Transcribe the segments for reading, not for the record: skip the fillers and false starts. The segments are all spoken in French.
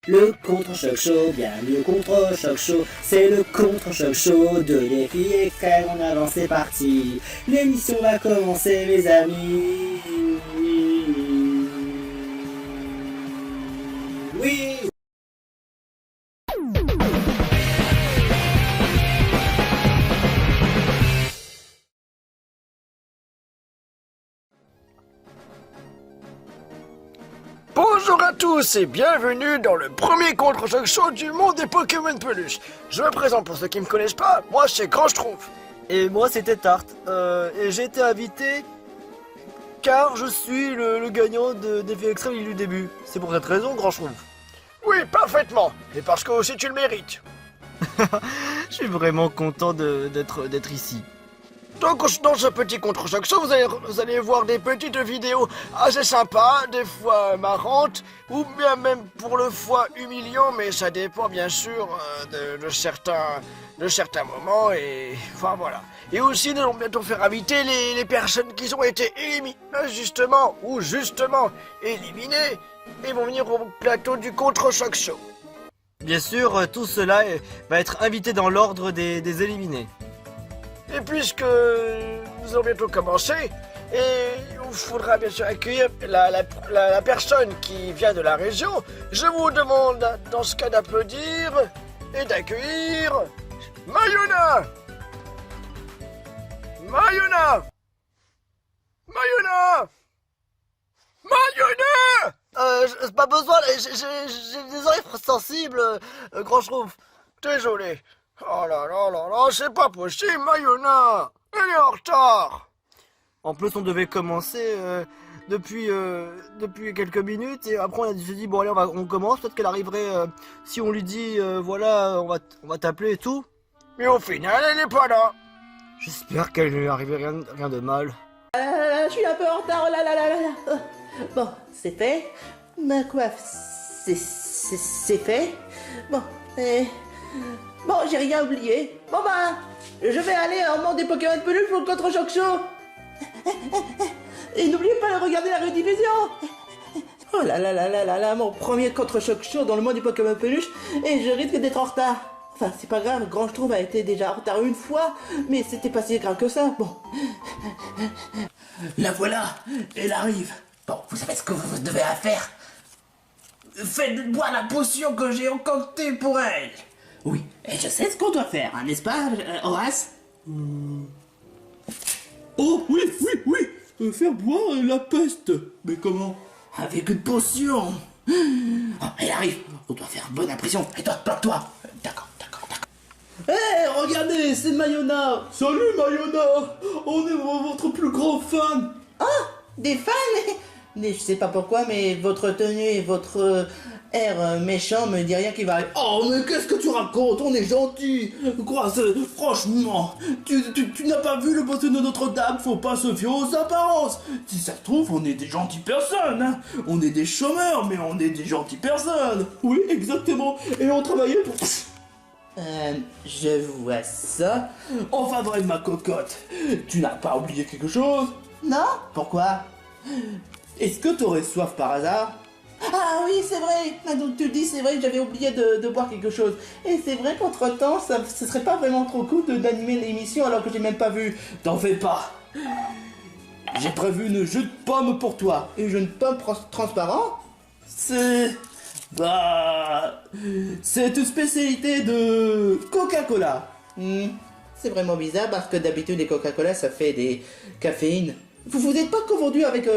Le contre-choc show, bienvenue au contre-choc show. C'est le contre-choc show de défis extrêmes. En avant, c'est parti. L'émission va commencer, mes amis. Oui. Bonjour à tous et bienvenue dans le premier contre-choc show du monde des Pokémon peluches. Je me présente pour ceux qui me connaissent pas, moi c'est Grand Schtroumpf. Et moi c'était Tarte, et j'ai été invité car je suis le gagnant de Défi Extrême du début. C'est pour cette raison, Grand Schtroumpf. Oui, parfaitement, et parce que aussi tu le mérites. Je suis vraiment content d'être ici. Donc dans ce petit contre-choc show, vous allez voir des petites vidéos assez sympas, des fois marrantes, ou bien même pour le fois humiliants, mais ça dépend bien sûr de certains moments, et enfin voilà. Et aussi nous allons bientôt faire inviter les personnes qui ont été éliminées, justement éliminées, et vont venir au plateau du contre-choc show. Bien sûr, tout cela va être invité dans l'ordre des éliminés. Et puisque nous allons bientôt commencer, et il vous faudra bien sûr accueillir la personne qui vient de la région, je vous demande dans ce cas d'applaudir et d'accueillir Mayona. Mayona. Mayona. Mayona. C'est pas besoin, j'ai des oreilles sensibles, Grand Schtroumpf. Désolé. Oh là là là là, c'est pas possible, Mayona. Elle est en retard. En plus, on devait commencer depuis quelques minutes et après on s'est dit bon allez on commence, peut-être qu'elle arriverait si on lui dit voilà on va t'appeler et tout. Mais au final, elle n'est pas là. J'espère qu'elle ne lui arrive rien de mal. Je suis un peu en retard, oh là là là là. Bon, c'est fait. Ma coiffe, c'est fait. Bon, bon, j'ai rien oublié. Bon bah, je vais aller en monde des Pokémon peluches pour le contre-choc show. Et n'oubliez pas de regarder la rediffusion. Oh là là là là là là, mon premier contre-choc show dans le monde des Pokémon peluches et je risque d'être en retard. Enfin, c'est pas grave, Grand Schtroumpf a été déjà en retard une fois, mais c'était pas si grave que ça. Bon. La voilà, elle arrive. Bon, vous savez ce que vous devez faire? Faites boire la potion que j'ai concoctée pour elle. Oui, et je sais ce qu'on doit faire, hein, n'est-ce pas, Horace? Oh oui, oui, oui, faire boire la peste. Mais comment? Avec une potion. Oh, elle arrive, on doit faire bonne impression. Et toi, plaque-toi. D'accord. Hé, regardez, c'est Mayona. Salut Mayona, on est votre plus grand fan. Ah, des fans. Mais je sais pas pourquoi, mais votre tenue et votre air méchant me dit rien qui va arriver. Oh mais qu'est-ce que tu racontes? On est gentil. Quoi, franchement, tu n'as pas vu le bâtiment de Notre-Dame? Faut pas se fier aux apparences. Si ça se trouve, on est des gentilles personnes, hein. On est des chômeurs, mais on est des gentilles personnes. Oui, exactement. Et on travaillait pour... Je vois ça. Enfin bref, ma cocotte, tu n'as pas oublié quelque chose? Non? Pourquoi? Est-ce que t'aurais soif par hasard? Ah oui, c'est vrai. Maintenant que tu le dis, c'est vrai que j'avais oublié de boire quelque chose. Et c'est vrai qu'entre-temps, ce serait pas vraiment trop cool d'animer l'émission alors que j'ai même pas vu. T'en fais pas. J'ai prévu une jus de pomme pour toi. Une jeune pomme transparent? C'est une spécialité de Coca-Cola. C'est vraiment bizarre parce que d'habitude les Coca-Cola ça fait des caféines. Vous n'êtes pas confondu avec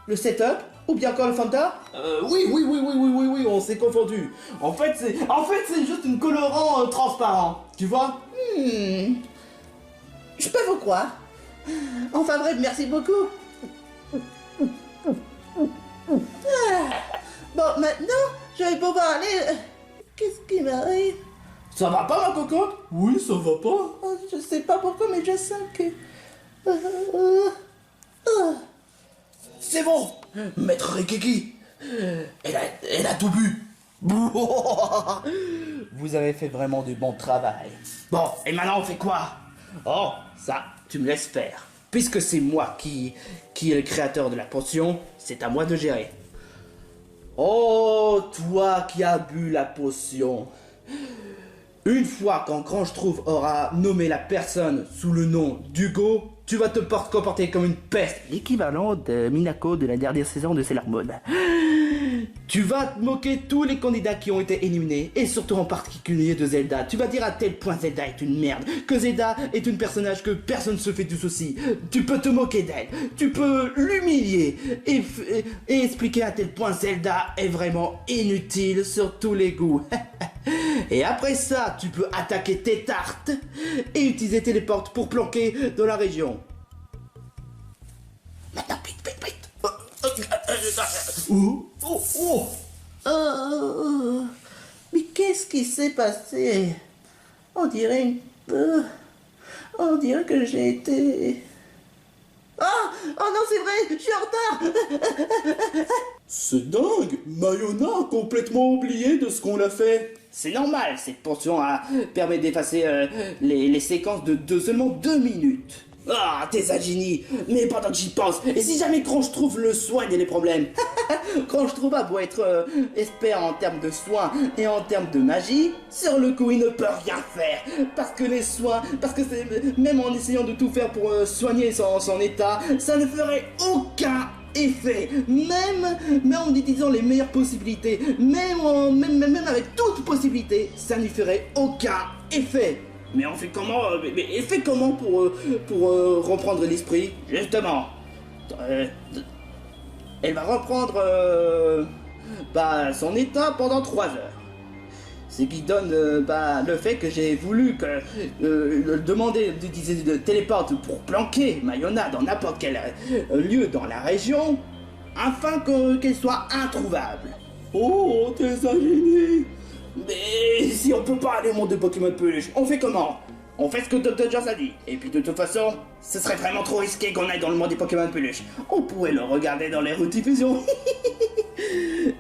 le setup ou bien encore le Fanta? Oui, on s'est confondu. En fait, c'est juste un colorant transparent, tu vois? Je peux vous croire. Enfin bref, merci beaucoup. Bon, maintenant, je vais pouvoir aller... Qu'est-ce qui m'arrive? Ça va pas, ma cocotte? Oui, ça va pas. Oh, je sais pas pourquoi, mais je sens que... C'est bon, Maître Rikiki. Elle a tout bu. Vous avez fait vraiment du bon travail. Bon, et maintenant on fait quoi? Oh, ça, tu me laisses faire. Puisque c'est moi qui est le créateur de la potion, c'est à moi de gérer. Oh, Oh, toi qui as bu la potion. Une fois qu'en Grand Schtroumpf aura nommé la personne sous le nom d'Hugo, tu vas te comporter comme une peste. L'équivalent de Minako de la dernière saison de Sailor Moon. Tu vas te moquer tous les candidats qui ont été éliminés, et surtout en particulier de Zelda. Tu vas dire à tel point Zelda est une merde, que Zelda est une personnage que personne ne se fait du souci. Tu peux te moquer d'elle, tu peux l'humilier, et expliquer à tel point Zelda est vraiment inutile sur tous les goûts. Et après ça, tu peux attaquer tes tartes et utiliser téléporte pour planquer dans la région. Maintenant, vite. Mais qu'est-ce qui s'est passé? On dirait que j'ai été... Ah! Oh non, c'est vrai, je suis en retard. C'est dingue, Mayona a complètement oublié de ce qu'on a fait. C'est normal, cette potion permet d'effacer les séquences de seulement 2 minutes. Ah, tes Agini, mais pendant que j'y pense, et si jamais Grand Schtroumpf le soigne les problèmes? Grand Schtroumpf a beau être expert en termes de soins et en termes de magie, sur le coup il ne peut rien faire, parce que les soins, même en essayant de tout faire pour soigner son état, ça ne ferait aucun effet, même en utilisant les meilleures possibilités, même avec toutes possibilités, ça n'y ferait aucun effet. Mais on fait comment mais fait comment pour reprendre l'esprit? Justement, elle va reprendre son état pendant 3 heures. Ce qui donne le fait que j'ai voulu demander d'utiliser le téléporte pour planquer Mayona dans n'importe quel lieu dans la région, afin qu'elle soit introuvable. Oh, t'es ingénieux! Mais si on peut pas aller au monde de Pokémon Peluche, on fait comment? On fait ce que Dr. Jones a dit. Et puis de toute façon, ce serait vraiment trop risqué qu'on aille dans le monde des Pokémon Peluche. On pourrait le regarder dans les rediffusions.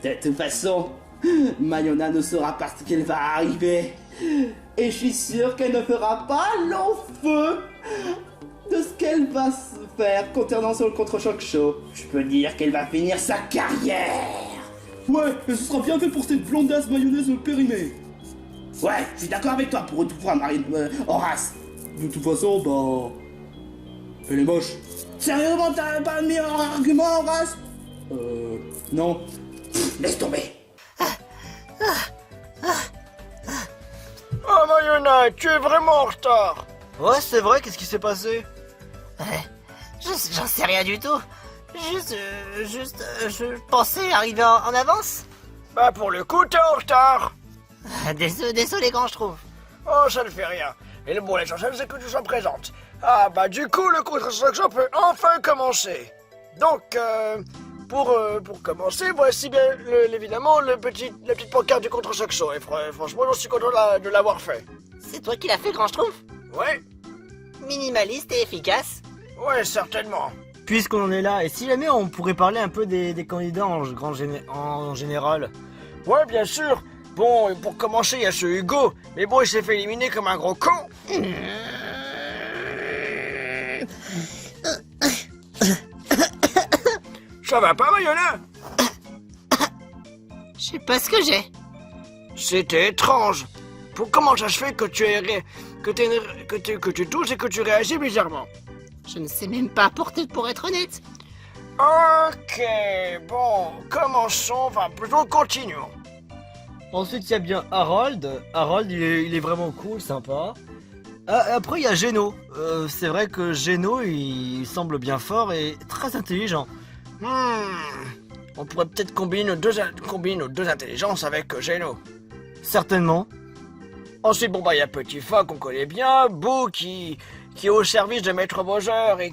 De toute façon, Mayona ne saura pas ce qu'elle va arriver. Et je suis sûr qu'elle ne fera pas long feu de ce qu'elle va se faire concernant son contre-choc show. Je peux dire qu'elle va finir sa carrière. Ouais, mais ce sera bien fait pour cette blondasse mayonnaise périmée. Ouais, je suis d'accord avec toi pour Horace. De toute façon, elle est moche. Sérieusement, t'as pas de meilleur argument, Horace? Non. Laisse tomber. Oh Mayona, tu es vraiment en retard. Ouais, c'est vrai, qu'est-ce qui s'est passé? J'en sais rien du tout. Je pensais arriver en avance. Bah pour le coup, t'es en retard. Désolé, Grand Schtroumpf. Oh, ça ne fait rien. Et le bon l'essentiel, c'est que tu sois présente. Ah bah du coup, le contre-choc show peut enfin commencer. Donc, pour commencer, voici bien évidemment la petite pancarte du contre-choc show. Et franchement, je suis content de l'avoir fait. C'est toi qui l'as fait, Grand Schtroumpf? Ouais, Minimaliste et efficace. ouais, certainement. Puisqu'on en est là, et si jamais on pourrait parler un peu des candidats en général? Ouais, bien sûr. Bon, pour commencer, il y a ce Hugo. Mais bon, il s'est fait éliminer comme un gros con. Ça va pas, Mayona? Je sais pas ce que j'ai. C'était étrange. Comment ça se fait que tu touches et que tu réagis bizarrement? Je ne sais même pas pour être honnête. Ok, bon, commençons, enfin plutôt continuons. Ensuite, il y a bien Harold. Harold, il est vraiment cool, sympa. Après, il y a Geno. C'est vrai que Geno, il semble bien fort et très intelligent. On pourrait peut-être combiner nos deux intelligences avec Geno. Certainement. Ensuite, bon, il y a Petit Fa qu'on connaît bien, Boo qui est au service de Maître Bowser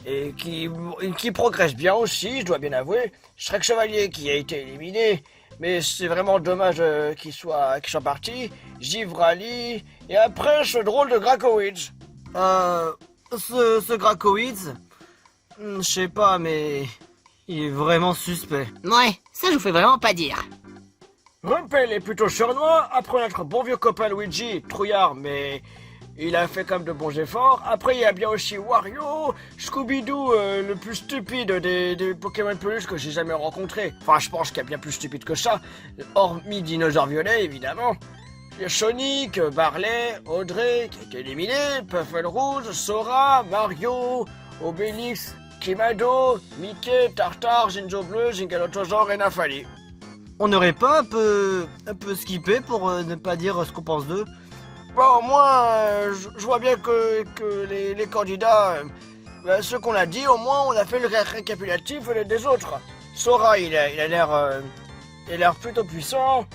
et qui progresse bien aussi, je dois bien avouer. Shrek Chevalier qui a été éliminé, mais c'est vraiment dommage qu'il soit parti. Givrali, et après ce drôle de Grakowitz. Ce Grakowitz, je sais pas, mais il est vraiment suspect. Ouais, ça je vous fais vraiment pas dire. Rumpel est plutôt sournois, après notre bon vieux copain Luigi, trouillard, mais il a fait comme de bons efforts. Après, il y a bien aussi Wario, Scooby-Doo, le plus stupide des Pokémon peluches que j'ai jamais rencontré. Enfin, je pense qu'il y a bien plus stupide que ça, hormis Dinosaure Violet, évidemment. Il y a Sonic, Barley, Audrey, qui a été éliminé, Puffle Rouge, Sora, Mario, Obélix, Kimado, Mickey, Tartare, Ginjo Bleu, Gigalotosaure et Nafali. On n'aurait pas un peu skippé pour ne pas dire ce qu'on pense d'eux? Bon, moi, je vois bien que les candidats, ceux qu'on a dit, au moins, on a fait le récapitulatif des autres. Sora, il a l'air plutôt puissant.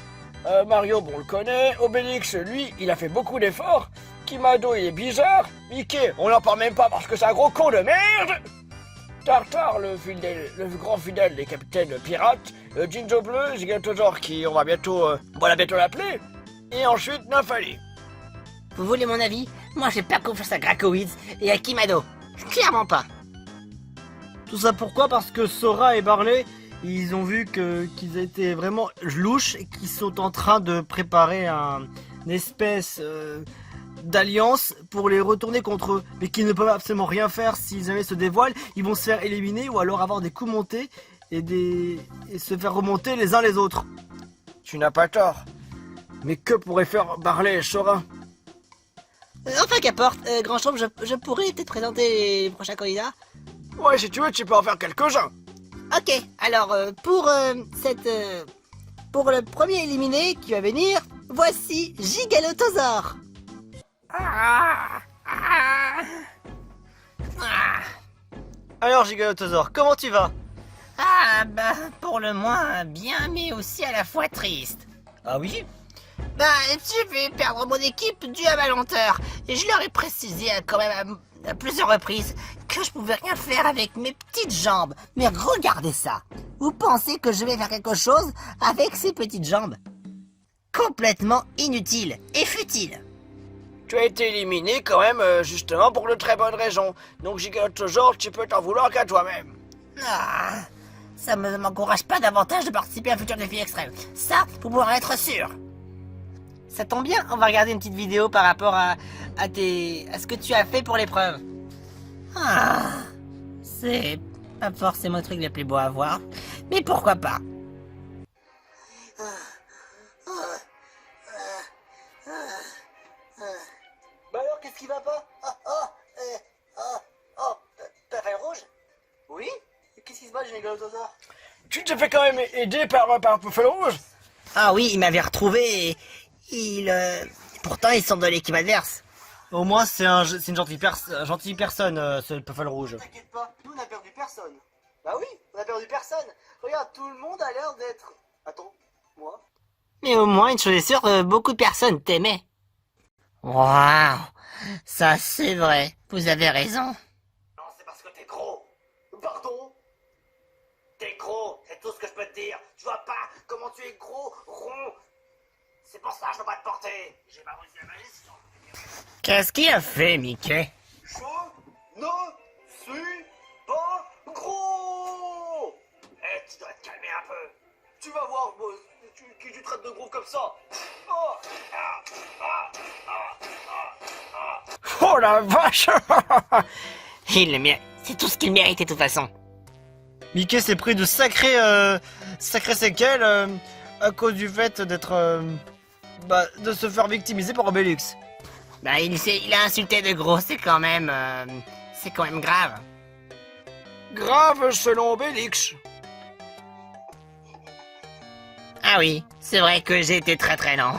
Mario, bon, on le connaît. Obélix, lui, il a fait beaucoup d'efforts. Kimado, il est bizarre. Mickey, on n'en parle même pas parce que c'est un gros con de merde. Tartare, le grand fidèle des capitaines pirates. Ginjo Bleu, Gigatosaure, qui on va bientôt l'appeler. Et ensuite, Nafali. Vous voulez mon avis? Moi j'ai pas confiance à Gracoids et à Kimado. Clairement pas. Tout ça pourquoi? Parce que Sora et Barley, ils ont vu qu'ils étaient vraiment louches et qu'ils sont en train de préparer une espèce d'alliance pour les retourner contre eux, mais qu'ils ne peuvent absolument rien faire s'ils jamais se dévoilent. Ils vont se faire éliminer ou alors avoir des coups montés et se faire remonter les uns les autres. Tu n'as pas tort. Mais que pourraient faire Barley et Sora? Enfin qu'importe, Grand Champ, je pourrais peut-être présenter les prochains candidats. Ouais, si tu veux, tu peux en faire quelques-uns. Ok, alors pour le premier éliminé qui va venir, voici Gigalotosaure. Alors Gigalotosaure, comment tu vas? Ah bah pour le moins bien mais aussi à la fois triste. Ah oui? Bah je vais perdre mon équipe due à ma lenteur et je leur ai précisé quand même à plusieurs reprises que je pouvais rien faire avec mes petites jambes. Mais regardez ça. Vous pensez que je vais faire quelque chose avec ces petites jambes? Complètement inutile et futile. Tu as été éliminé quand même, justement pour de très bonnes raisons. Donc Gigalotosaure, tu peux t'en vouloir qu'à toi-même. Ah, ça ne m'encourage pas davantage de participer à un futur défi extrême. Ça, pour pouvoir être sûr. Ça tombe bien, on va regarder une petite vidéo par rapport à ce que tu as fait pour l'épreuve. Ah, c'est pas forcément le truc le plus beau à voir, mais pourquoi pas. Bah alors, qu'est-ce qui va pas? T'as fait le rouge? Oui? Qu'est-ce qui se passe, Gigalotosaure? Tu t'es fait quand même aider par Puffle Rouge? Ah oui, il m'avait retrouvé et pourtant ils sont de l'équipe adverse. Au moins, c'est une gentille personne, ce Puffle Rouge. T'inquiète pas, nous on a perdu personne. Bah oui, on a perdu personne. Regarde, tout le monde a l'air d'être... Attends, moi? Mais au moins, une chose est sûre, beaucoup de personnes t'aimaient. Waouh, ça c'est vrai, vous avez raison. Non, c'est parce que t'es gros. Pardon? T'es gros, c'est tout ce que je peux te dire. Tu vois pas comment tu es gros, rond. C'est pour ça que je peux pas te porter. J'ai pas réussi la malédiction. Qu'est-ce qu'il a fait, Mickey? Je ne suis pas gros. Eh, tu dois te calmer un peu. Tu vas voir, qui tu traites de gros comme ça. Oh la vache! Il le mérite, c'est tout ce qu'il méritait de toute façon. Mickey s'est pris de sacrées séquelles à cause du fait d'être... de se faire victimiser par Obélix. Bah il a insulté de gros, c'est quand même grave. Grave selon Obélix. Ah oui, c'est vrai que j'ai été très très lent.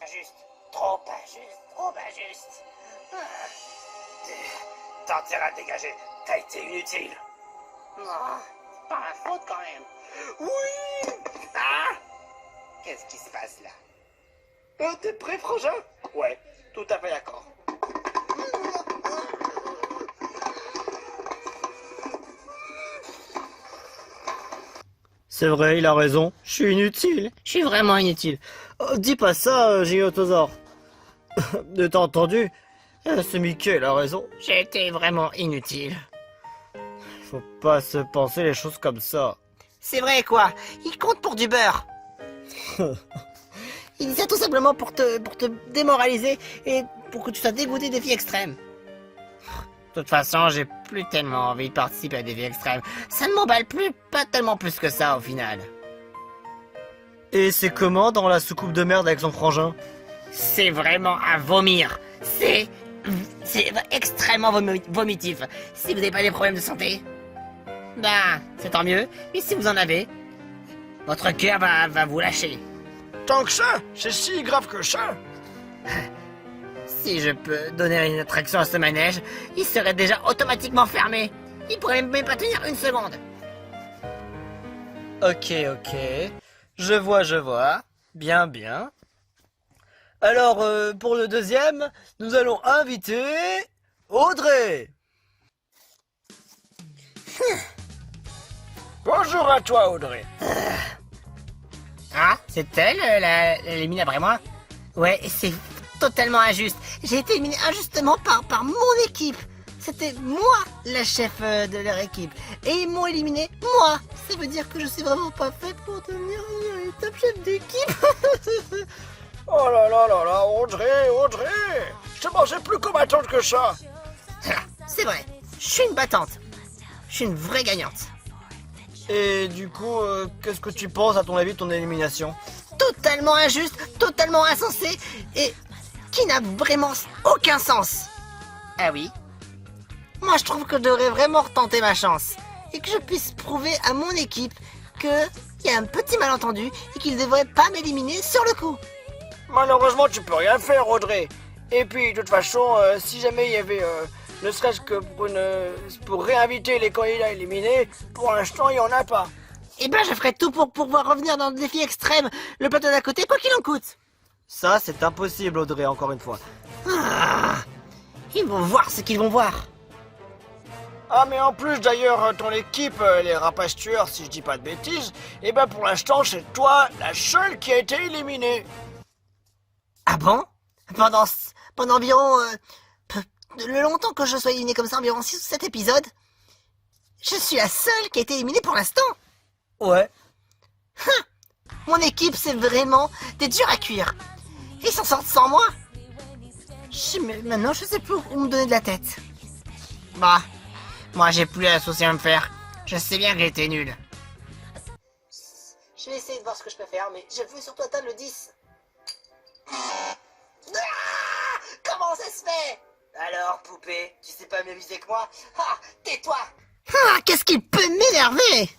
Injuste, trop injuste, trop injuste. T'as intérêt à te dégager, t'as été inutile. Non, c'est pas ma faute quand même. Oui. Qu'est-ce qui se passe là? T'es prêt, frangin? Ouais, tout à fait d'accord. C'est vrai, il a raison. Je suis inutile. Je suis vraiment inutile. Oh, dis pas ça, Gigalotosaure. T'as entendu? Ce Mickey, il a raison. J'ai été vraiment inutile. Faut pas se penser les choses comme ça. C'est vrai quoi, il compte pour du beurre. Il dit ça tout simplement pour te démoraliser et pour que tu sois dégoûté des défis extrêmes. De toute façon, j'ai plus tellement envie de participer à des défis extrêmes. Ça ne m'emballe plus, pas tellement plus que ça au final. Et c'est comment dans la soucoupe de merde avec son frangin? C'est vraiment à vomir. C'est extrêmement vomitif. Si vous n'avez pas des problèmes de santé, bah, c'est tant mieux. Mais si vous en avez, votre cœur va vous lâcher. Tant que ça, c'est si grave que ça. Si je peux donner une attraction à ce manège, il serait déjà automatiquement fermé. Il pourrait même pas tenir une seconde. Ok. Je vois. Bien. Alors, pour le deuxième, nous allons inviter Audrey. Bonjour à toi, Audrey. Ah, c'est elle, l'éliminer après moi? Ouais, c'est totalement injuste. J'ai été éliminé injustement par mon équipe. C'était moi la chef de leur équipe. Et ils m'ont éliminé, moi. Ça veut dire que je suis vraiment pas faite pour devenir une top chef d'équipe. Oh là, Audrey. Je te pensais plus combattante que ça. C'est vrai, je suis une battante. Je suis une vraie gagnante. Et du coup, qu'est-ce que tu penses à ton avis de ton élimination? Totalement injuste, totalement insensé et qui n'a vraiment aucun sens. Ah oui? Moi je trouve que je devrais vraiment retenter ma chance et que je puisse prouver à mon équipe qu'il y a un petit malentendu et qu'ils ne devraient pas m'éliminer sur le coup. Malheureusement, tu peux rien faire, Audrey. Et puis, de toute façon, si jamais il y avait, ne serait-ce que pour réinviter les candidats éliminés, pour l'instant, il n'y en a pas. Eh ben je ferai tout pour pouvoir revenir dans le défi extrême, le plateau d'à côté, quoi qu'il en coûte. Ça, c'est impossible, Audrey, encore une fois. Ah, ils vont voir ce qu'ils vont voir. Ah, mais en plus, d'ailleurs, ton équipe, les rapaces tueurs, si je dis pas de bêtises, eh ben pour l'instant, c'est toi la seule qui a été éliminée. Ah bon? Pendant environ... le longtemps que je sois éliminé comme ça, environ 6 ou 7 épisodes, je suis la seule qui a été éliminée pour l'instant. Ouais. Mon équipe, c'est vraiment des durs à cuire. Ils s'en sortent sans moi. Maintenant, je sais plus où me donner de la tête. Bah, moi, j'ai plus à souci à me faire. Je sais bien que j'ai été nul. Je vais essayer de voir ce que je peux faire, mais je veux surtout atteindre le 10. Ah, comment ça se fait? Alors, poupée, tu sais pas mieux viser que moi? Ah, tais-toi! Ah, qu'est-ce qui peut m'énerver?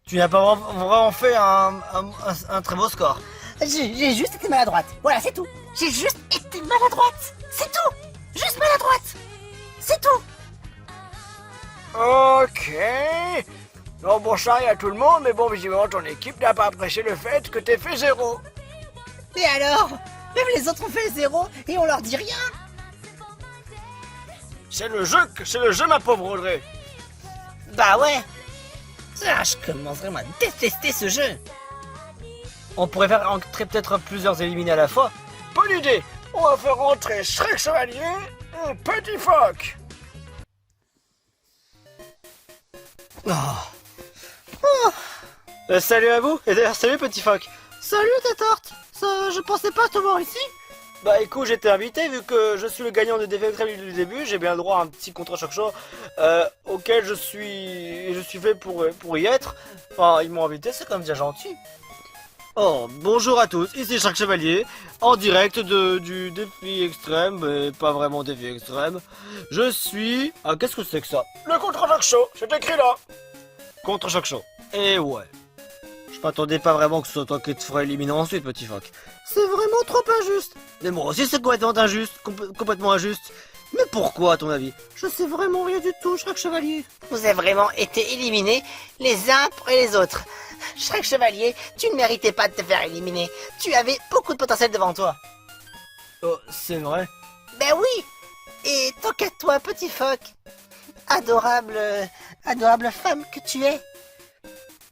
Tu n'as pas vraiment fait un très beau score. J'ai juste été maladroite. Voilà, c'est tout. J'ai juste été maladroite. C'est tout. Juste maladroite. C'est tout. Ok. Non, bon, ça, il y a tout le monde, mais bon, visiblement, ton équipe n'a pas apprécié le fait que t'aies fait 0. Et alors? Même les autres ont fait 0 et on leur dit rien. C'est le jeu, ma pauvre Audrey. Bah ouais. Ah, je commence vraiment à détester ce jeu. On pourrait faire entrer peut-être plusieurs éliminés à la fois. Bonne idée. On va faire rentrer Shrek Chevalier et Petit Phoque. Salut à vous. Et d'ailleurs, salut Petit Phoque. Salut ta torte. Ça, je pensais pas te voir ici. Bah écoute, j'ai été invité, vu que je suis le gagnant de défi extrême du début, j'ai bien le droit à un petit contre-choc show auquel je suis fait pour y être. Enfin, ils m'ont invité, c'est quand même bien gentil. Oh, bonjour à tous, ici Shrek Chevalier, en direct du défi extrême, mais pas vraiment défi extrême. Je suis... Ah, qu'est-ce que c'est que ça? Le contre-choc show, c'est écrit là. Contre-choc show. Et ouais. Je m'attendais pas vraiment que ce soit toi qui te ferais éliminer ensuite, Petit Phoque. C'est vraiment trop injuste. Mais moi aussi c'est complètement injuste, complètement injuste. Mais pourquoi à ton avis? Je sais vraiment rien du tout, Shrek Chevalier. Vous avez vraiment été éliminés les uns après les autres. Shrek Chevalier, tu ne méritais pas de te faire éliminer. Tu avais beaucoup de potentiel devant toi. Oh, c'est vrai. Ben oui. Et tant qu'à toi, Petit Phoque, adorable femme que tu es.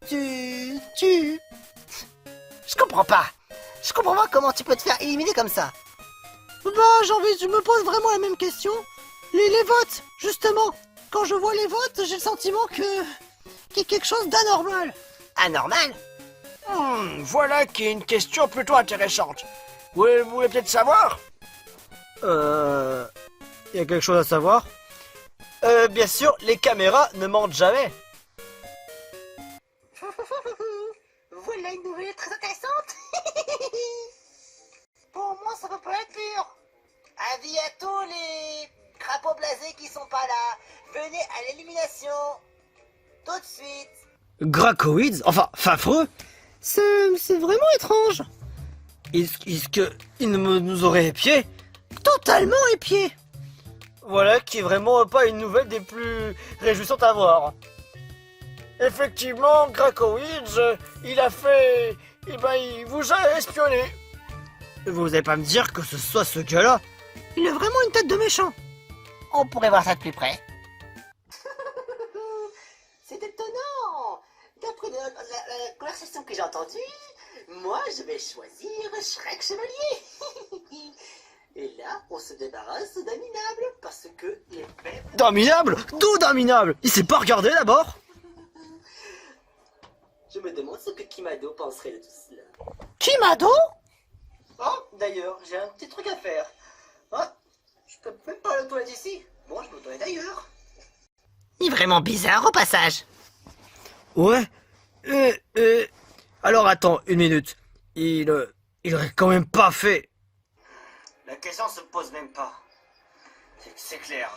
Je comprends pas. Je comprends pas comment tu peux te faire éliminer comme ça. Bah, je me pose vraiment la même question. Les votes, justement. Quand je vois les votes, j'ai le sentiment qu'il y a quelque chose d'anormal. Anormal? Voilà qui est une question plutôt intéressante. Vous voulez peut-être savoir? Il y a quelque chose à savoir. Bien sûr, les caméras ne mentent jamais. Voilà une nouvelle très intéressante. Pour moi, ça peut pas être pur. Avis à tous les crapauds blasés qui sont pas là. Venez à l'élimination. Tout de suite. Gracoïdes, enfin, Fafreux, C'est vraiment étrange. est-ce qu'il nous aurait épiés? Totalement épié. Voilà qui est vraiment pas une nouvelle des plus réjouissantes à voir. Effectivement, Gracoïdes, il a fait... Eh ben, il vous a espionné. Vous allez pas me dire que ce soit ce gars-là? Il a vraiment une tête de méchant. On pourrait voir ça de plus près. C'est étonnant. D'après la conversation que j'ai entendue, moi je vais choisir Shrek Chevalier. Et là, on se débarrasse d'Aminable parce que l'épée... D'aminable? D'où d'aminable? Il s'est pas regardé d'abord? Je me demande ce que Kimado penserait de tout cela. Kimado? Oh, d'ailleurs, j'ai un petit truc à faire. Ah, je peux même pas le toilette ici. Bon, je me toilette ailleurs. Il est vraiment bizarre au passage. Ouais. Alors attends, une minute. Il aurait quand même pas fait... La question se pose même pas. C'est clair.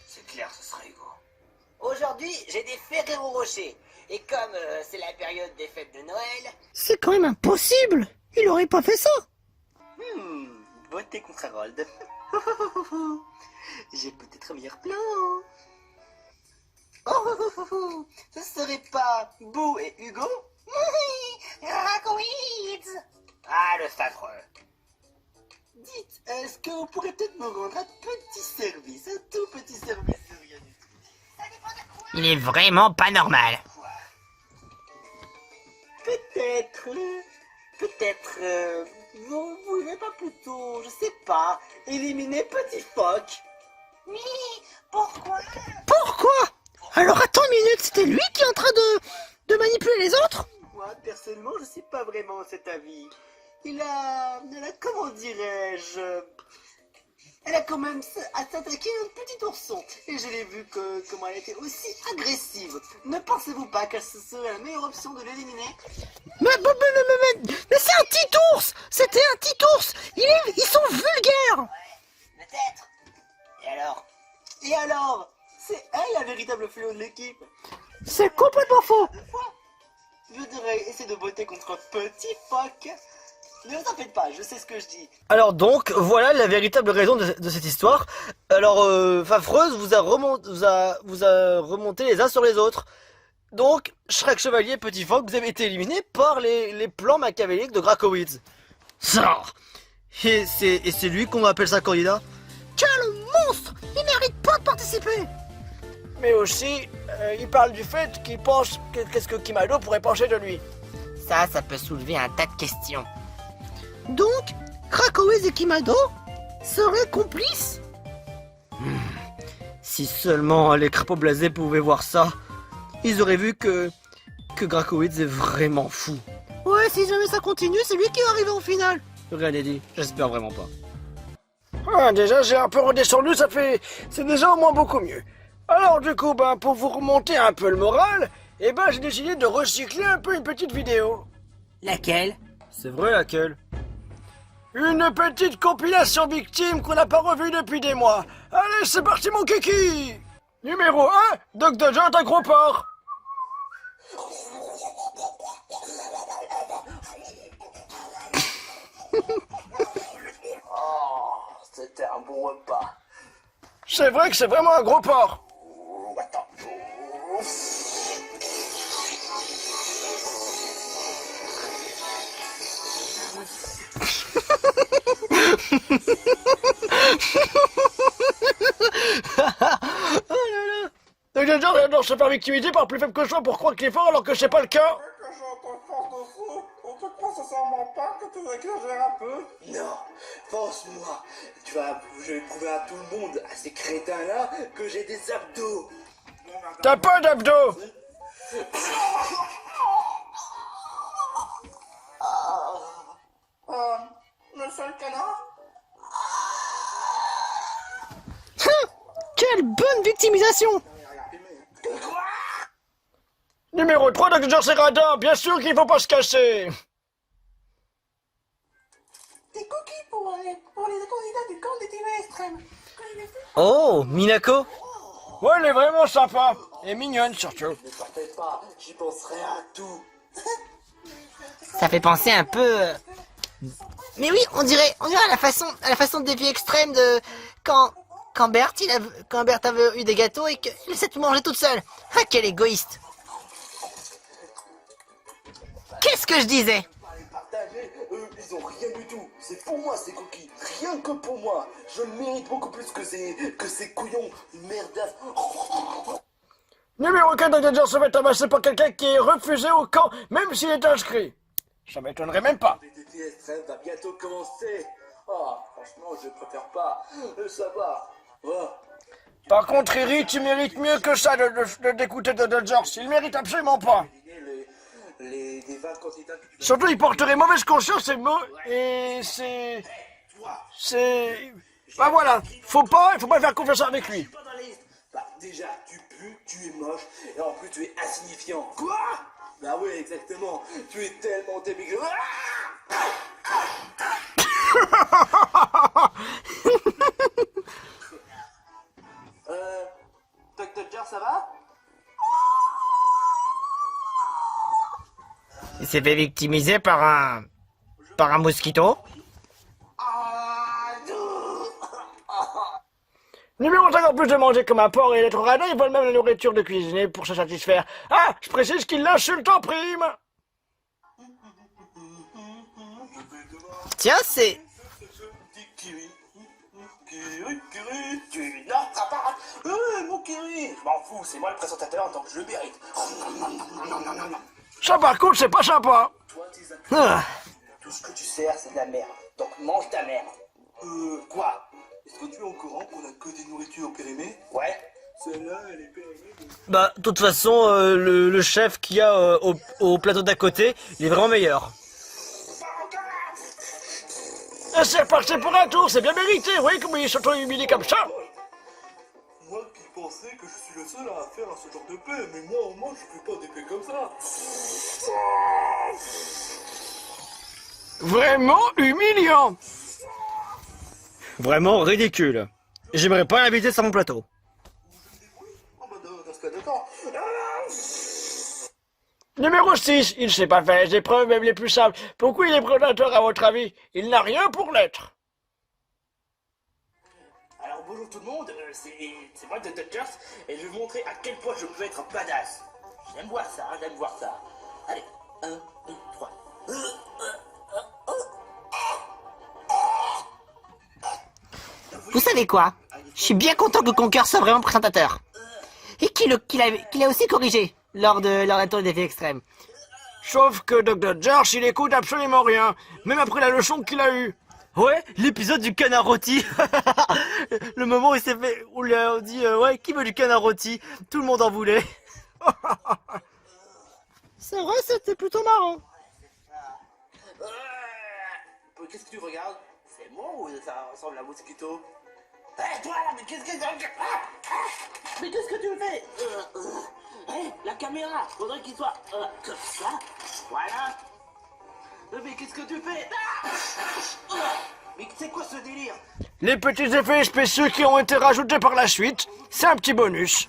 C'est clair, ce sera Hugo. Aujourd'hui, j'ai des Ferrero Rocher. Et comme c'est la période des fêtes de Noël... C'est quand même impossible. Il aurait pas fait ça. Votez contre Harold. J'ai peut-être un meilleur plan. Ce serait pas Boo et Hugo? Racoïdes. Ah, le affreux. Dites, est-ce que vous pourrez peut-être me rendre un petit service, un tout petit service, rien du tout. Il est vraiment pas normal. Peut-être, vous voulez pas plutôt, je sais pas, éliminer Petit Phoque? Oui, pourquoi? Pourquoi? Alors attends une minute, c'était lui qui est en train de manipuler les autres? Moi, personnellement, je suis pas vraiment cet avis. Elle a, comment dirais-je... Elle a quand même attaqué un petit ourson. Et je l'ai vu comment elle était aussi agressive. Ne pensez-vous pas que ce serait la meilleure option de l'éliminer? Mais c'est un petit ours. C'était un petit ours. Ils sont vulgaires. Peut-être. Et alors c'est elle la véritable fléau de l'équipe. C'est complètement faux. Je devrais essayer de voter contre Petit Phoque. Ne vous en faites pas, je sais ce que je dis. Alors donc, voilà la véritable raison de cette histoire. Alors, Fafreuse vous a remonté les uns sur les autres. Donc, Shrek Chevalier, Petit Phoque, vous avez été éliminé par les plans machiavéliques de Gracoïdes. Ça. Et c'est lui qu'on appelle ça candidat. Quel monstre. Il mérite pas de participer. Mais aussi, il parle du fait qu'il pense qu'est-ce que Kimado pourrait penser de lui. Ça peut soulever un tas de questions. Donc, Krakowiz et Kimado seraient complices? Si seulement les crapauds blasés pouvaient voir ça, ils auraient vu que Gracoïdes est vraiment fou. Ouais, si jamais ça continue, c'est lui qui va arriver en finale. Rien n'est dit, j'espère vraiment pas. Ah, déjà, j'ai un peu redescendu, c'est déjà au moins beaucoup mieux. Alors du coup, pour vous remonter un peu le moral, j'ai décidé de recycler un peu une petite vidéo. Laquelle? C'est vrai laquelle? Une petite compilation victime qu'on n'a pas revue depuis des mois. Allez, c'est parti mon kiki. Numéro 1, Doc Dodger est un gros porc. Oh, c'était un bon repas. C'est vrai que c'est vraiment un gros porc. Attends. Doc Dodger j'adore se faire victimiser par plus faible que je pour croire qu'il est fort alors que c'est pas le cas. Non, pense-moi, je vais prouver à tout le monde, à ces crétins-là, que j'ai des abdos. T'as pas d'abdos. Monsieur le canard? Quelle bonne victimisation! Numéro 3, Dr. Serradin, bien sûr qu'il faut pas se cacher. Des cookies pour les candidats du camp des divers extrêmes. Oh, Minako? Ouais, elle est vraiment sympa. Et mignonne surtout. Ne t'inquiète pas, j'y penserai à tout. Ça fait penser un peu... Mais oui, on dirait à la façon de défi extrême de... Quand Berthe avait eu des gâteaux et qu'elle s'est tout mangé toute seule. Ah, quel égoïste. Qu'est-ce que je disais? Partagez, eux, ils ont rien du tout. C'est pour moi ces cookies, rien que pour moi. Je le mérite beaucoup plus que ces couillons merdasses. Numéro 4, Dr. se fait tabasser par quelqu'un qui est refusé au camp, même s'il est inscrit. Ça m'étonnerait même pas. Le défi extrême va bientôt commencer. Oh, franchement, je préfère pas. Ça va. Oh. Par contre, Riri, tu mérites mieux que ça d'écouter Dr. George. Il mérite absolument pas. Les 20 candidats... Surtout, il porterait mauvaise conscience et bah voilà, faut pas faire confiance avec lui. Pas dans la liste. Bah, déjà, tu pues, tu es moche, et en plus tu es insignifiant. Quoi? Bah oui, exactement. Tu es tellement débile. Dr. ça va? Il s'est fait victimiser par un mosquito. Numéro 5, en plus de manger comme un porc et d'être radin, ils veulent même la nourriture de cuisiner pour se satisfaire. Ah, je précise qu'il l'insulte en prime. Tiens, c'est... Kiri, tu n'entras pas. Mon Kiri. Je m'en fous, c'est moi le présentateur, donc je le mérite. Ça par contre, c'est pas sympa. Toi, tes Ah. tout ce que tu sers, c'est de la merde. Donc mange ta merde. Quoi? Est-ce que tu es au courant qu'on a que des nourritures périmées? Ouais. Celle-là, elle est périmée. Bah, de toute façon, le chef qu'il y a au plateau d'à côté, il est vraiment meilleur. Et c'est parti pour un tour, c'est bien mérité, oui, comme ils sont humiliés comme ça. Moi qui pensais que je suis le seul à faire ce genre de paix, mais moi au moins je fais pas des paix comme ça. Vraiment humiliant. Vraiment ridicule. J'aimerais pas l'inviter sur mon plateau. Oh bah dans ce cas d'accord. Numéro 6, il sait pas faire les épreuves, même les plus simples. Pourquoi il est prédateur à votre avis? Il n'a rien pour l'être. Alors bonjour tout le monde, c'est moi Dr. George et je vais vous montrer à quel point je peux être un badass. J'aime voir ça, j'aime voir ça. Allez, 1, 2, 3. Vous savez quoi? Je suis bien content que Conker soit vraiment présentateur. Et qu'il a aussi corrigé lors de la tour des défis extrêmes. Sauf que Dr. George, il écoute absolument rien, même après la leçon qu'il a eue. Ouais, l'épisode du canard rôti. Le moment où il s'est fait, où on dit ouais, qui veut du canard rôti? Tout le monde en voulait. C'est vrai, c'était plutôt marrant. Qu'est-ce que tu regardes? C'est moi ou ça ressemble à Mosquito? Hé toi là, mais qu'est-ce que tu fais? La caméra, faudrait qu'il soit comme ça. Voilà. Mais qu'est-ce que tu fais? Mais c'est quoi ce délire? Les petits effets spéciaux qui ont été rajoutés par la suite, c'est un petit bonus.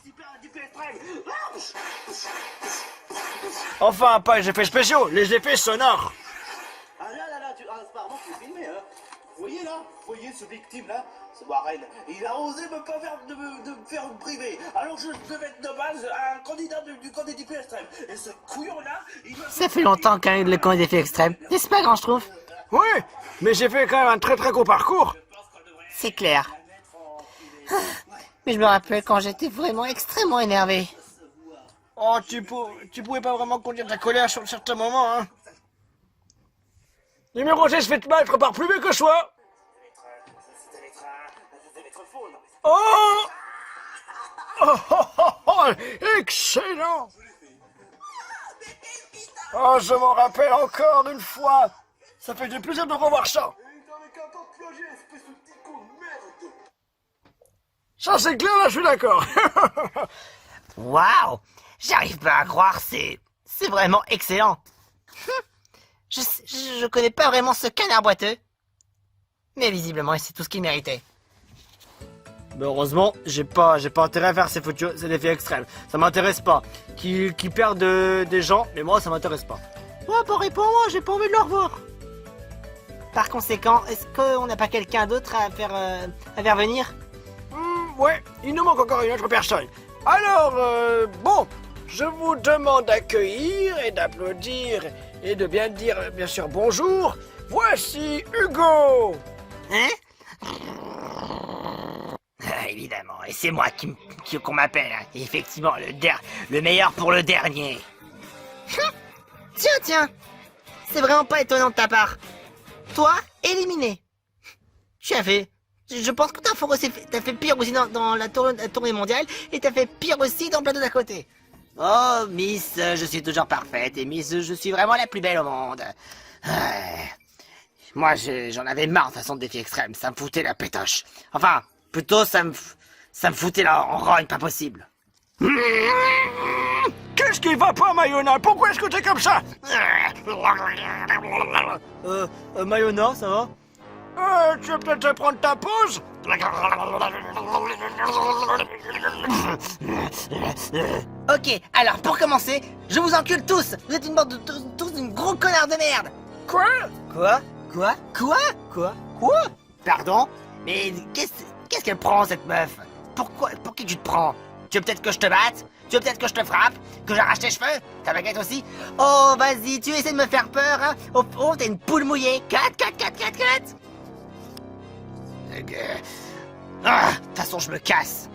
Enfin, pas les effets spéciaux, les effets sonores. Ah là, apparemment tu es filmé, hein. Vous voyez ce victime là? C'est Warren. Il a osé me faire priver. Alors je devais être de base un candidat du camp des défis extrêmes. Et ce couillon là, il me... Ça fait longtemps qu'il y a eu le camp des défis extrêmes. Mais c'est pas grand, je trouve. Oui, mais j'ai fait quand même un très gros parcours. C'est clair. Mais je me rappelle quand j'étais vraiment extrêmement énervé. Oh, tu pouvais pas vraiment conduire ta colère sur certains moments, hein. Numéro 6 fait te battre par plus vieux que soi. Oh, excellent. Oh, je m'en rappelle encore une fois. Ça fait du plaisir de revoir ça. Ça c'est clair, là je suis d'accord. Waouh! J'arrive pas à croire, c'est vraiment excellent. Je connais pas vraiment ce canard boiteux. Mais visiblement, c'est tout ce qu'il méritait. Mais heureusement, j'ai pas intérêt à faire ces effets extrêmes. Ça m'intéresse pas. Qu'ils perdent des gens, mais moi ça m'intéresse pas. Ouais, pareil pour moi, j'ai pas envie de le revoir. Par conséquent, est-ce qu'on n'a pas quelqu'un d'autre à faire venir? Ouais, il nous manque encore une autre personne. Alors, bon, je vous demande d'accueillir et d'applaudir et de bien dire, bien sûr, bonjour. Voici Hugo. Hein? Évidemment, et c'est moi qu'on m'appelle, hein. Effectivement, le meilleur pour le dernier. Tiens, c'est vraiment pas étonnant de ta part. Toi, éliminé. Je pense que t'as fait pire aussi dans la tournée mondiale, et t'as fait pire aussi dans le plateau d'à côté. Oh, Miss, je suis toujours parfaite, et Miss, je suis vraiment la plus belle au monde. Moi, j'en avais marre de façon de défi extrême, ça me foutait la pétoche. Enfin, plutôt, ça me foutait la rogne, pas possible. Qu'est-ce qui va pas, Mayona? Pourquoi est-ce que t'es comme ça? Mayona, ça va? Tu veux peut-être prendre ta pause? Ok, alors pour commencer, je vous encule tous. Vous êtes une bande de tous une gros connard de merde. Quoi? Quoi? Pardon? Mais qu'est-ce qu'elle prend, cette meuf? Pour qui tu te prends? Tu veux peut-être que je te batte? Tu veux peut-être que je te frappe? Que j'arrache tes cheveux? Ta baguette aussi? Oh, vas-y, tu essaies de me faire peur, hein? Oh, t'es une poule mouillée. Cut. De toute façon, je me casse.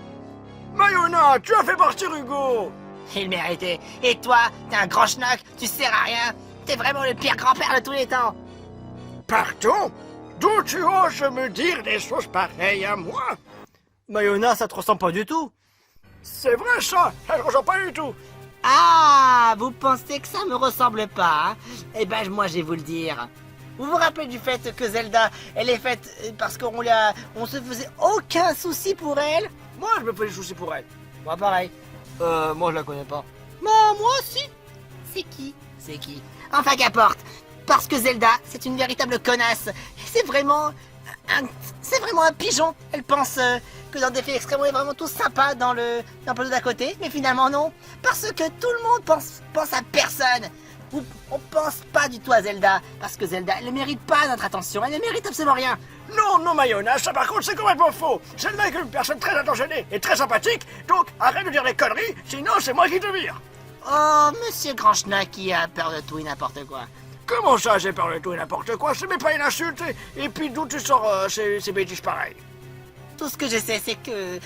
Mayona, tu as fait partir Hugo. Il méritait. Et toi, t'es un grand schnock, tu sers à rien. T'es vraiment le pire grand-père de tous les temps. Pardon? D'où tu oses me dire des choses pareilles à moi? Mayona, ça te ressemble pas du tout. C'est vrai ça ne ressemble pas du tout. Ah, vous pensez que ça me ressemble pas, hein? Eh ben, moi, je vais vous le dire. Vous vous rappelez du fait que Zelda, elle est faite parce on se faisait aucun souci pour elle? Moi, je me fais des soucis pour elle. Moi, pareil. Moi je la connais pas. Bah, moi aussi. C'est qui? Enfin, qu'importe. Parce que Zelda, c'est une véritable connasse. C'est vraiment un pigeon. Elle pense que dans des faits extrêmes, on est vraiment tous sympas dans le plateau d'à côté. Mais finalement, non. Parce que tout le monde pense à personne. On pense pas du tout à Zelda. Parce que Zelda, elle ne mérite pas notre attention. Elle ne mérite absolument rien. Non, Mayona, ça par contre c'est complètement faux. Zelda est une personne très attentionnée et très sympathique, donc arrête de dire des conneries, sinon c'est moi qui te vire. Oh, monsieur Grand Schnack qui a peur de tout et n'importe quoi. Comment ça, j'ai peur de tout et n'importe quoi? C'est même pas une insulte, et puis d'où tu sors ces bêtises pareilles? Tout ce que je sais, c'est que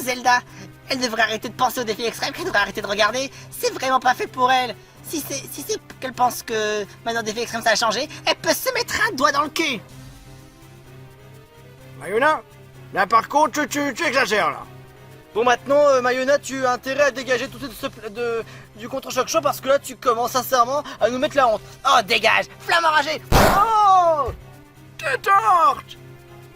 Zelda, elle devrait arrêter de penser aux défis extrêmes, qu'elle devrait arrêter de regarder. C'est vraiment pas fait pour elle. Si c'est qu'elle pense que maintenant défi extrême ça a changé, elle peut se mettre un doigt dans le cul. Mayona, là par contre, tu exagères là. Bon, maintenant, Mayona, tu as intérêt à dégager tout du contre-choc chaud parce que là, tu commences sincèrement à nous mettre la honte. Oh, dégage, flamme enragée. Oh, détente.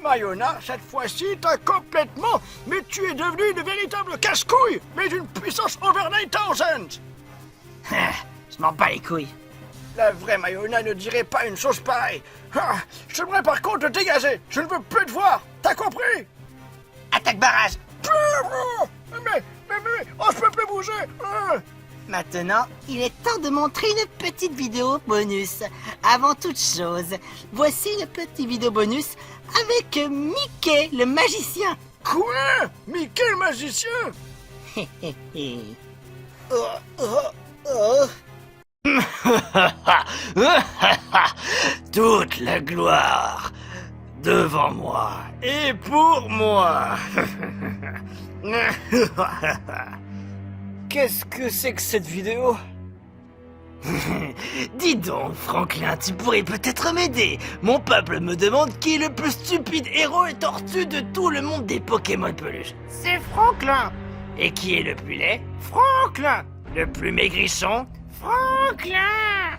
Mayona, cette fois-ci, t'as complètement... Mais tu es devenu une véritable casse-couille, mais d'une puissance over 9000. Je m'en bats les couilles. La vraie Mayona ne dirait pas une chose pareille. J'aimerais par contre te dégager. Je ne veux plus te voir. T'as compris? Attaque barrage. Mais, oh, je peux plus bouger. Maintenant, il est temps de montrer une petite vidéo bonus. Avant toute chose, voici une petite vidéo bonus avec Mickey, le magicien. Quoi? Mickey, le magicien? Toute la gloire devant moi Et pour moi. Qu'est-ce que c'est que cette vidéo? Dis donc, Franklin, tu pourrais peut-être m'aider. Mon peuple me demande qui est le plus stupide héros et tortue de tout le monde des Pokémon peluches. C'est Franklin. Et qui est le plus laid? Franklin. Le plus maigrichon? Franklin.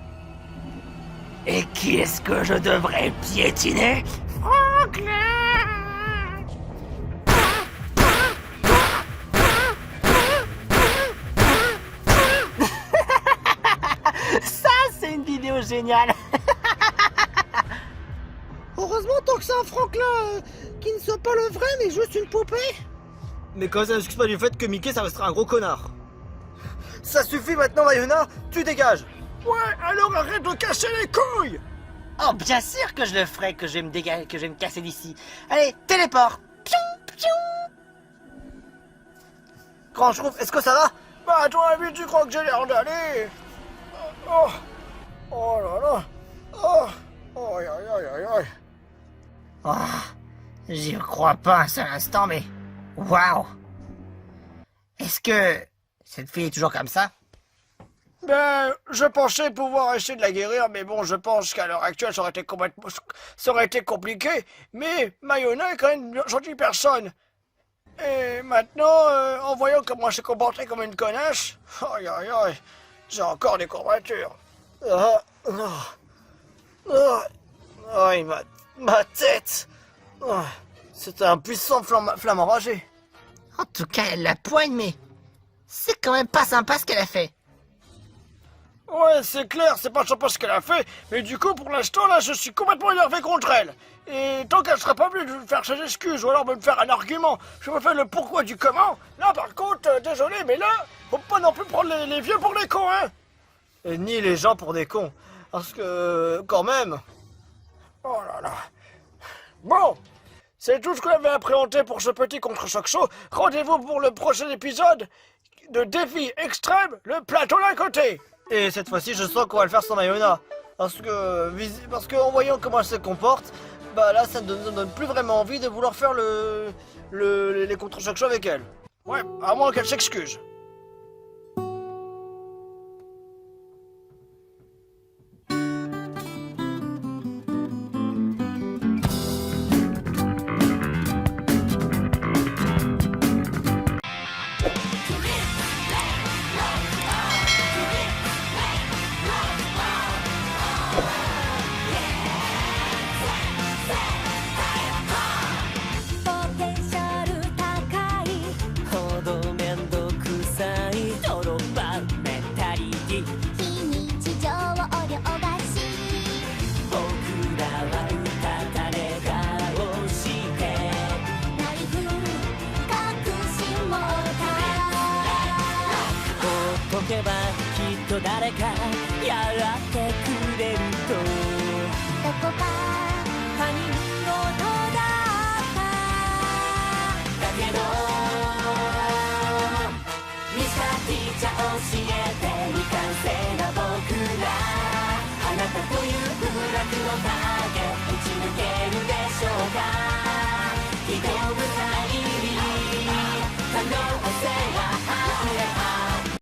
Et qui est-ce que je devrais piétiner? Franklin. génial. Heureusement, tant que c'est un Franklin qui ne soit pas le vrai, mais juste une poupée. Mais quand ça n'excuse pas du fait que Mickey, ça restera un gros connard. Ça suffit maintenant, Mayona, tu dégages. Ouais, alors arrête de casser les couilles. Oh, bien sûr que je le ferai, que je vais me dégager, que je vais me casser d'ici. Allez, téléport. Piou, piou. Grand Schtroumpf, est-ce que ça va? Bah, à ton avis, tu crois que j'ai l'air d'aller? Oh, oh là là. Oh, oh, aïe, aïe, aïe, aïe. Oh, j'y crois pas un seul instant, mais... Waouh. Est-ce que cette fille est toujours comme ça? Ben, je pensais pouvoir essayer de la guérir, mais bon, je pense qu'à l'heure actuelle, ça aurait été compliqué. Mais Mayona est quand même une gentille personne. Et maintenant, en voyant comment elle s'est comportée comme une connasse, aïe aïe aïe, j'ai encore des courbatures. Aïe, ma tête. C'est un puissant flamme enragé. En tout cas, elle la poigne, mais... C'est quand même pas sympa ce qu'elle a fait. Ouais, c'est clair, c'est pas sympa ce qu'elle a fait, mais du coup, pour l'instant, là, je suis complètement énervé contre elle. Et tant qu'elle sera pas venue de me faire ses excuses, ou alors me faire un argument, je me fais le pourquoi du comment, là, par contre, désolé, mais là, faut pas non plus prendre les vieux pour des cons, hein. Et ni les gens pour des cons. Parce que, quand même... Oh là là. Bon, c'est tout ce qu'on avait appréhendé pour ce petit contre-choc show. Rendez-vous pour le prochain épisode de Défi Extrême, le plateau d'à côté. Et cette fois-ci, je sens qu'on va le faire sans Mayona. Parce que en voyant comment elle se comporte, bah là, ça ne donne plus vraiment envie de vouloir faire les contre-chocs show avec elle. Ouais, à moins qu'elle s'excuse.けばきっと誰かやってくれるとどこか他人事だっただけどミスターティーチャー教えて未完成な僕らあなたという部落の影